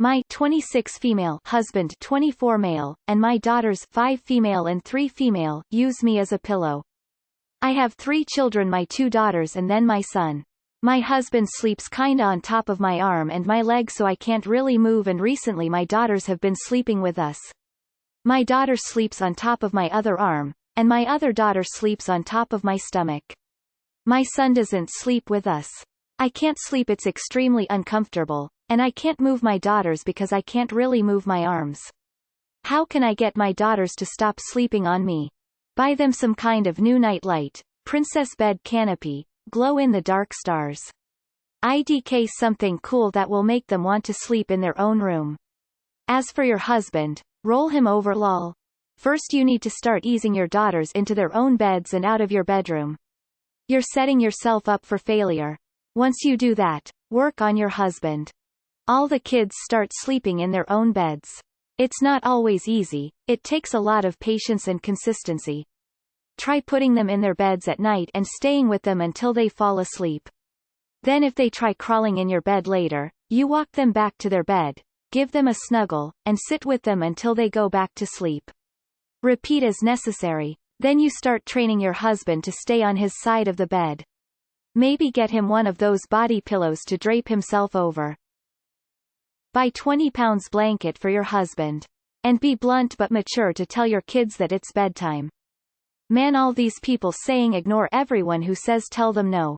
My 26 female husband 24 male, and my daughters 5 female and 3 female use me as a pillow. I have 3 children, my 2 daughters and then my son. My husband sleeps kinda on top of my arm and my leg so I can't really move, and recently my daughters have been sleeping with us. My daughter sleeps on top of my other arm, and my other daughter sleeps on top of my stomach. My son doesn't sleep with us. I can't sleep, it's extremely uncomfortable, and I can't move my daughters because I can't really move my arms. How can I get my daughters to stop sleeping on me? Buy them some kind of new night light, princess bed canopy, glow-in-the-dark stars. IDK something cool that will make them want to sleep in their own room. As for your husband, roll him over lol. First you need to start easing your daughters into their own beds and out of your bedroom. You're setting yourself up for failure. Once you do that, work on your husband. All the kids start sleeping in their own beds. It's not always easy, it takes a lot of patience and consistency. Try putting them in their beds at night and staying with them until they fall asleep. Then if they try crawling in your bed later, you walk them back to their bed, give them a snuggle, and sit with them until they go back to sleep. Repeat as necessary. Then you start training your husband to stay on his side of the bed. Maybe get him one of those body pillows to drape himself over. Buy 20 pounds blanket for your husband. And be blunt but mature to tell your kids that it's bedtime. Man, all these people saying ignore everyone who says tell them no.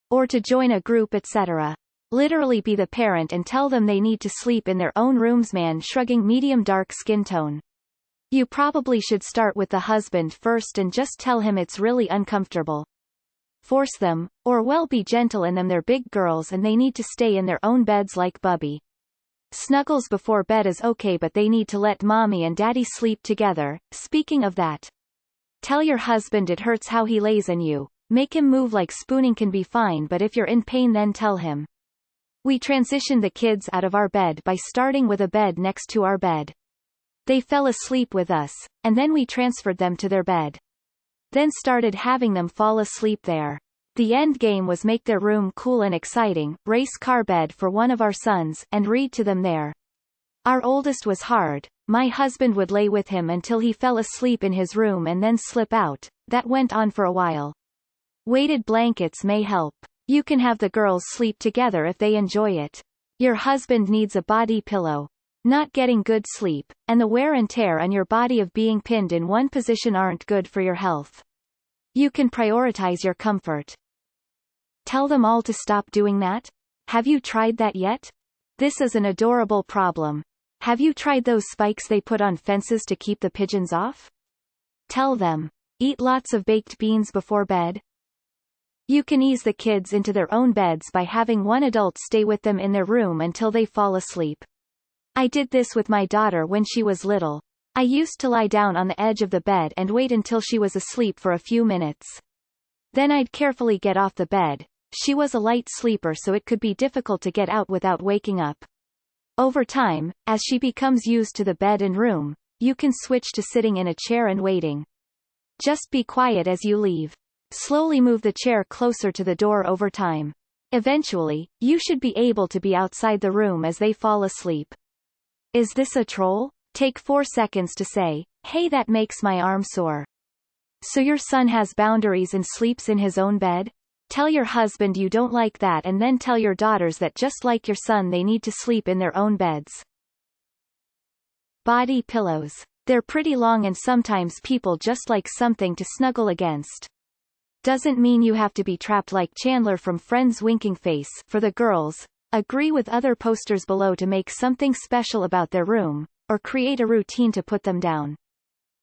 Or to join a group, etc. Literally be the parent and tell them they need to sleep in their own rooms. Man shrugging, medium dark skin tone. You probably should start with the husband first and just tell him it's really uncomfortable. Force them, or well, be gentle in them. They're big girls and they need to stay in their own beds like Bubby. Snuggles before bed is okay, but they need to let mommy and daddy sleep together. Speaking of that, tell your husband it hurts how he lays on you. Make him move, like spooning can be fine, but if you're in pain then tell him. We transitioned the kids out of our bed by starting with a bed next to our bed. They fell asleep with us, and then we transferred them to their bed. Then started having them fall asleep there. The end game was make their room cool and exciting, race car bed for one of our sons, and read to them there. Our oldest was hard. My husband would lay with him until he fell asleep in his room and then slip out. That went on for a while. Weighted blankets may help. You can have the girls sleep together if they enjoy it. Your husband needs a body pillow. Not getting good sleep, and the wear and tear on your body of being pinned in one position aren't good for your health. You can prioritize your comfort. Tell them all to stop doing that. Have you tried that yet? This is an adorable problem. Have you tried those spikes they put on fences to keep the pigeons off? Tell them. Eat lots of baked beans before bed. You can ease the kids into their own beds by having one adult stay with them in their room until they fall asleep. I did this with my daughter when she was little. I used to lie down on the edge of the bed and wait until she was asleep for a few minutes. Then I'd carefully get off the bed. She was a light sleeper, so it could be difficult to get out without waking up. Over time, as she becomes used to the bed and room, you can switch to sitting in a chair and waiting. Just be quiet as you leave. Slowly move the chair closer to the door over time. Eventually, you should be able to be outside the room as they fall asleep. Is this a troll? Take 4 seconds to say, hey, that makes my arm sore. So your son has boundaries and sleeps in his own bed? Tell your husband you don't like that, and then tell your daughters that just like your son they need to sleep in their own beds. Body pillows. They're pretty long and sometimes people just like something to snuggle against. Doesn't mean you have to be trapped like Chandler from Friends winking face. For the girls, agree with other posters below to make something special about their room, or create a routine to put them down.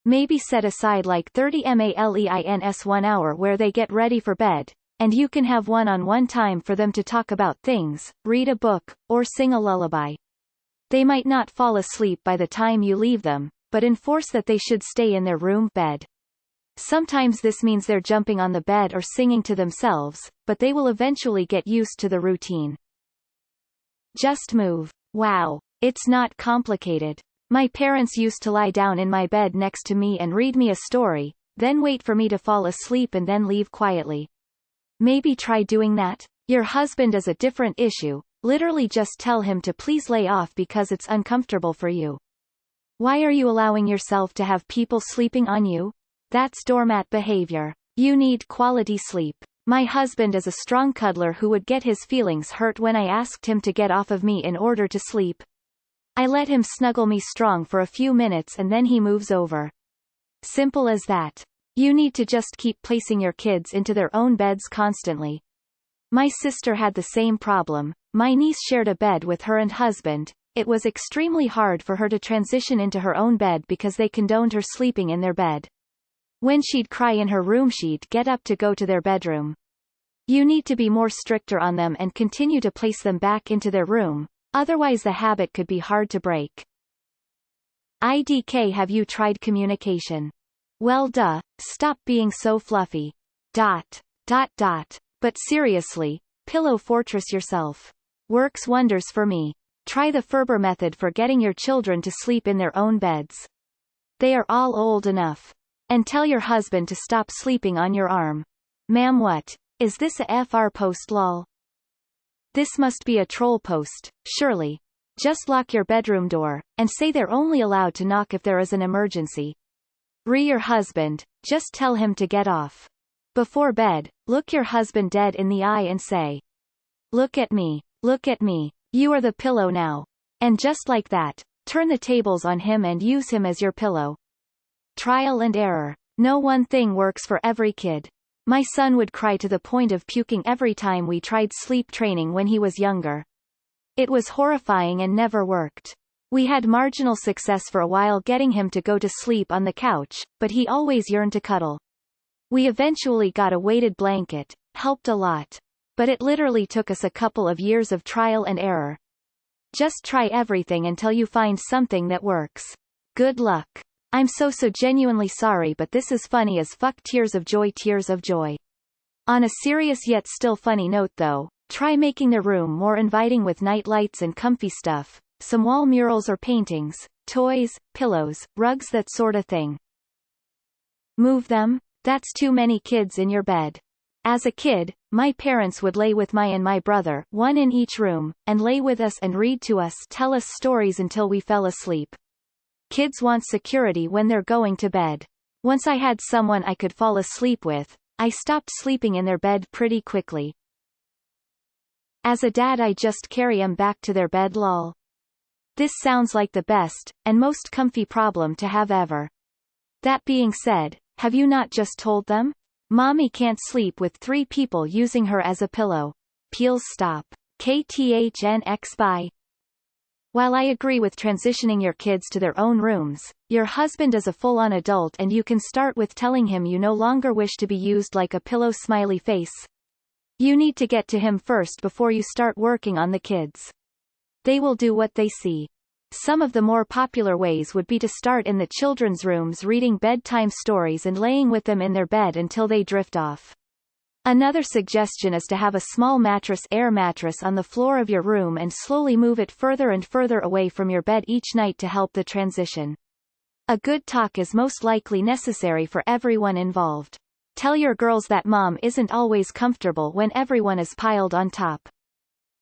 Maybe set aside like 30 minutes 1 hour where they get ready for bed, and you can have one-on-one time for them to talk about things, read a book, or sing a lullaby. They might not fall asleep by the time you leave them, but enforce that they should stay in their room bed. Sometimes this means they're jumping on the bed or singing to themselves, but they will eventually get used to the routine. Just move. Wow. It's not complicated. My parents used to lie down in my bed next to me and read me a story, then wait for me to fall asleep and then leave quietly. Maybe try doing that. Your husband is a different issue. Literally just tell him to please lay off because it's uncomfortable for you. Why are you allowing yourself to have people sleeping on you? That's doormat behavior. You need quality sleep. My husband is a strong cuddler who would get his feelings hurt when I asked him to get off of me in order to sleep. I let him snuggle me strong for a few minutes and then he moves over. Simple as that. You need to just keep placing your kids into their own beds constantly. My sister had the same problem. My niece shared a bed with her and husband. It was extremely hard for her to transition into her own bed because they condoned her sleeping in their bed. When she'd cry in her room, she'd get up to go to their bedroom. You need to be more stricter on them and continue to place them back into their room, otherwise the habit could be hard to break. IDK, have you tried communication? Well duh, stop being so fluffy. ... But seriously, pillow fortress yourself. Works wonders for me. Try the Ferber method for getting your children to sleep in their own beds. They are all old enough. And tell your husband to stop sleeping on your arm. Ma'am, what? Is this a FR post lol? This must be a troll post, surely. Just lock your bedroom door, and say they're only allowed to knock if there is an emergency. Your husband, just tell him to get off. Before bed, look your husband dead in the eye and say, "Look at me, look at me, you are the pillow now." And just like that, turn the tables on him and use him as your pillow. Trial and error. No one thing works for every kid. My son would cry to the point of puking every time we tried sleep training when he was younger. It was horrifying and never worked. We had marginal success for a while getting him to go to sleep on the couch, but he always yearned to cuddle. We eventually got a weighted blanket, helped a lot. But it literally took us a couple of years of trial and error. Just try everything until you find something that works. Good luck. I'm so genuinely sorry, but this is funny as fuck. Tears of joy, tears of joy. On a serious yet still funny note though, try making the room more inviting with night lights and comfy stuff, some wall murals or paintings, toys, pillows, rugs, that sort of thing. Move them? That's too many kids in your bed. As a kid, my parents would lay with my brother, one in each room, and lay with us and read to us, tell us stories until we fell asleep. Kids want security when they're going to bed. Once I had someone I could fall asleep with, I stopped sleeping in their bed pretty quickly. As a dad, I just carry 'em back to their bed lol. This sounds like the best, and most comfy problem to have ever. That being said, have you not just told them? Mommy can't sleep with 3 people using her as a pillow. Peels stop. KTHNX bye. While I agree with transitioning your kids to their own rooms, your husband is a full-on adult and you can start with telling him you no longer wish to be used like a pillow smiley face. You need to get to him first before you start working on the kids. They will do what they see. Some of the more popular ways would be to start in the children's rooms reading bedtime stories and laying with them in their bed until they drift off. Another suggestion is to have a small air mattress on the floor of your room and slowly move it further and further away from your bed each night to help the transition. A good talk is most likely necessary for everyone involved. Tell your girls that mom isn't always comfortable when everyone is piled on top.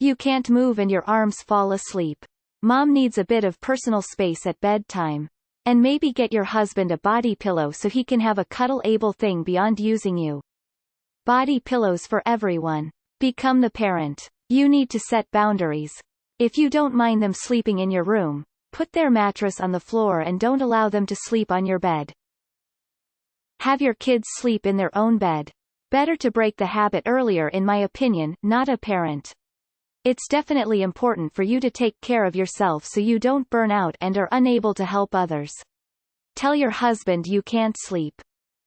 You can't move and your arms fall asleep. Mom needs a bit of personal space at bedtime. And maybe get your husband a body pillow so he can have a cuddle-able thing beyond using you. Body pillows for everyone. Become the parent. You need to set boundaries. If you don't mind them sleeping in your room, put their mattress on the floor and don't allow them to sleep on your bed. Have your kids sleep in their own bed. Better to break the habit earlier, in my opinion, not a parent. It's definitely important for you to take care of yourself so you don't burn out and are unable to help others. Tell your husband you can't sleep.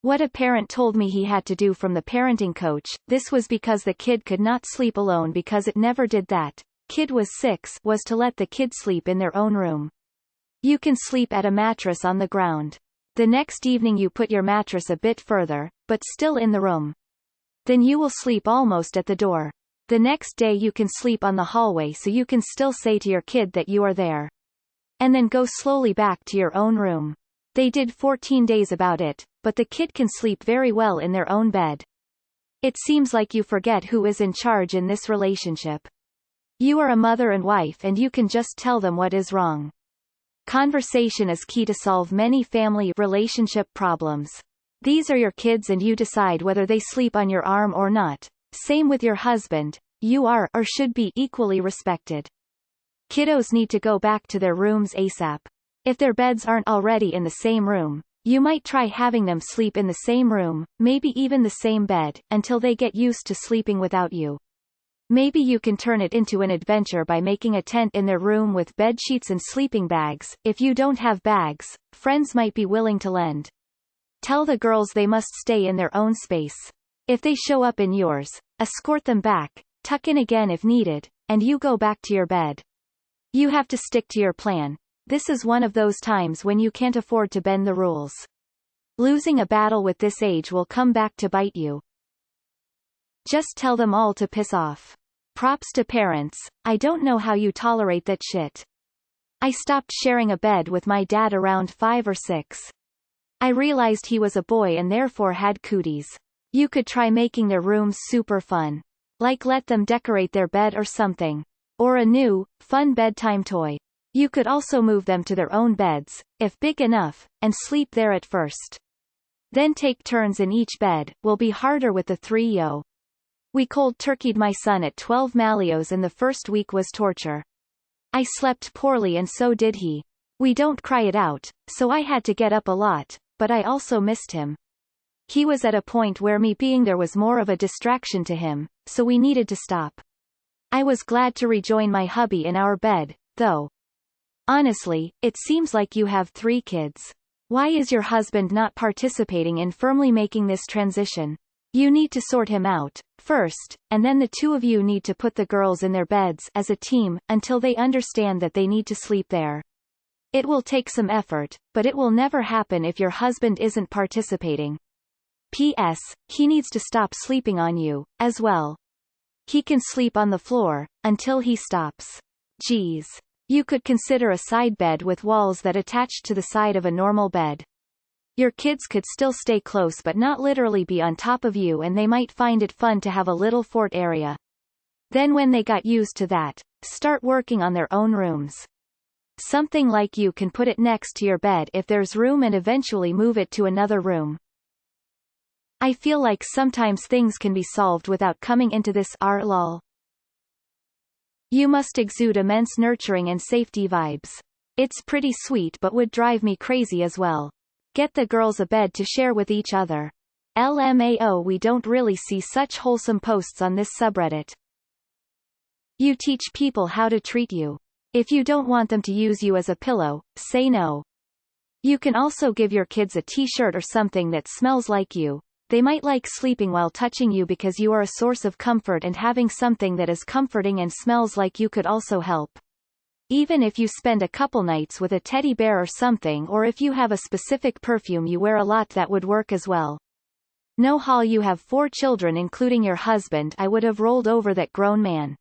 What a parent told me he had to do from the parenting coach, this was because the kid could not sleep alone because it never did that. Kid was 6, was to let the kid sleep in their own room. You can sleep at a mattress on the ground. The next evening you put your mattress a bit further, but still in the room. Then you will sleep almost at the door. The next day you can sleep on the hallway so you can still say to your kid that you are there. And then go slowly back to your own room. They did 14 days about it, but the kid can sleep very well in their own bed. It seems like you forget who is in charge in this relationship. You are a mother and wife and you can just tell them what is wrong. Conversation is key to solve many family relationship problems. These are your kids and you decide whether they sleep on your arm or not. Same with your husband, you are or should be equally respected. Kiddos need to go back to their rooms ASAP. If their beds aren't already in the same room, you might try having them sleep in the same room, maybe even the same bed, until they get used to sleeping without you. Maybe you can turn it into an adventure by making a tent in their room with bed sheets and sleeping bags. If you don't have bags, friends might be willing to lend. Tell the girls they must stay in their own space. If they show up in yours, escort them back, tuck in again if needed, and you go back to your bed. You have to stick to your plan. This is one of those times when you can't afford to bend the rules. Losing a battle with this age will come back to bite you. Just tell them all to piss off. Props to parents, I don't know how you tolerate that shit. I stopped sharing a bed with my dad around 5 or 6. I realized he was a boy and therefore had cooties. You could try making their rooms super fun. Like let them decorate their bed or something. Or a new, fun bedtime toy. You could also move them to their own beds, if big enough, and sleep there at first. Then take turns in each bed, will be harder with the 3-yo. We cold turkeyed my son at 12 Malios and the first week was torture. I slept poorly and so did he. We don't cry it out, so I had to get up a lot, but I also missed him. He was at a point where me being there was more of a distraction to him, so we needed to stop. I was glad to rejoin my hubby in our bed, though. Honestly, it seems like you have 3 kids. Why is your husband not participating in firmly making this transition? You need to sort him out, first, and then the two of you need to put the girls in their beds as a team, until they understand that they need to sleep there. It will take some effort, but it will never happen if your husband isn't participating. P.S. He needs to stop sleeping on you, as well. He can sleep on the floor, until he stops. Geez. You could consider a side bed with walls that attach to the side of a normal bed. Your kids could still stay close but not literally be on top of you and they might find it fun to have a little fort area. Then when they got used to that, start working on their own rooms. Something like you can put it next to your bed if there's room and eventually move it to another room. I feel like sometimes things can be solved without coming into this lol. You must exude immense nurturing and safety vibes. It's pretty sweet but would drive me crazy as well. Get the girls a bed to share with each other. LMAO, we don't really see such wholesome posts on this subreddit. You teach people how to treat you. If you don't want them to use you as a pillow, say no. You can also give your kids a t-shirt or something that smells like you. They might like sleeping while touching you because you are a source of comfort, and having something that is comforting and smells like you could also help. Even if you spend a couple nights with a teddy bear or something, or if you have a specific perfume you wear a lot, that would work as well. No, Hall, you have 4 children including your husband. I would have rolled over that grown man.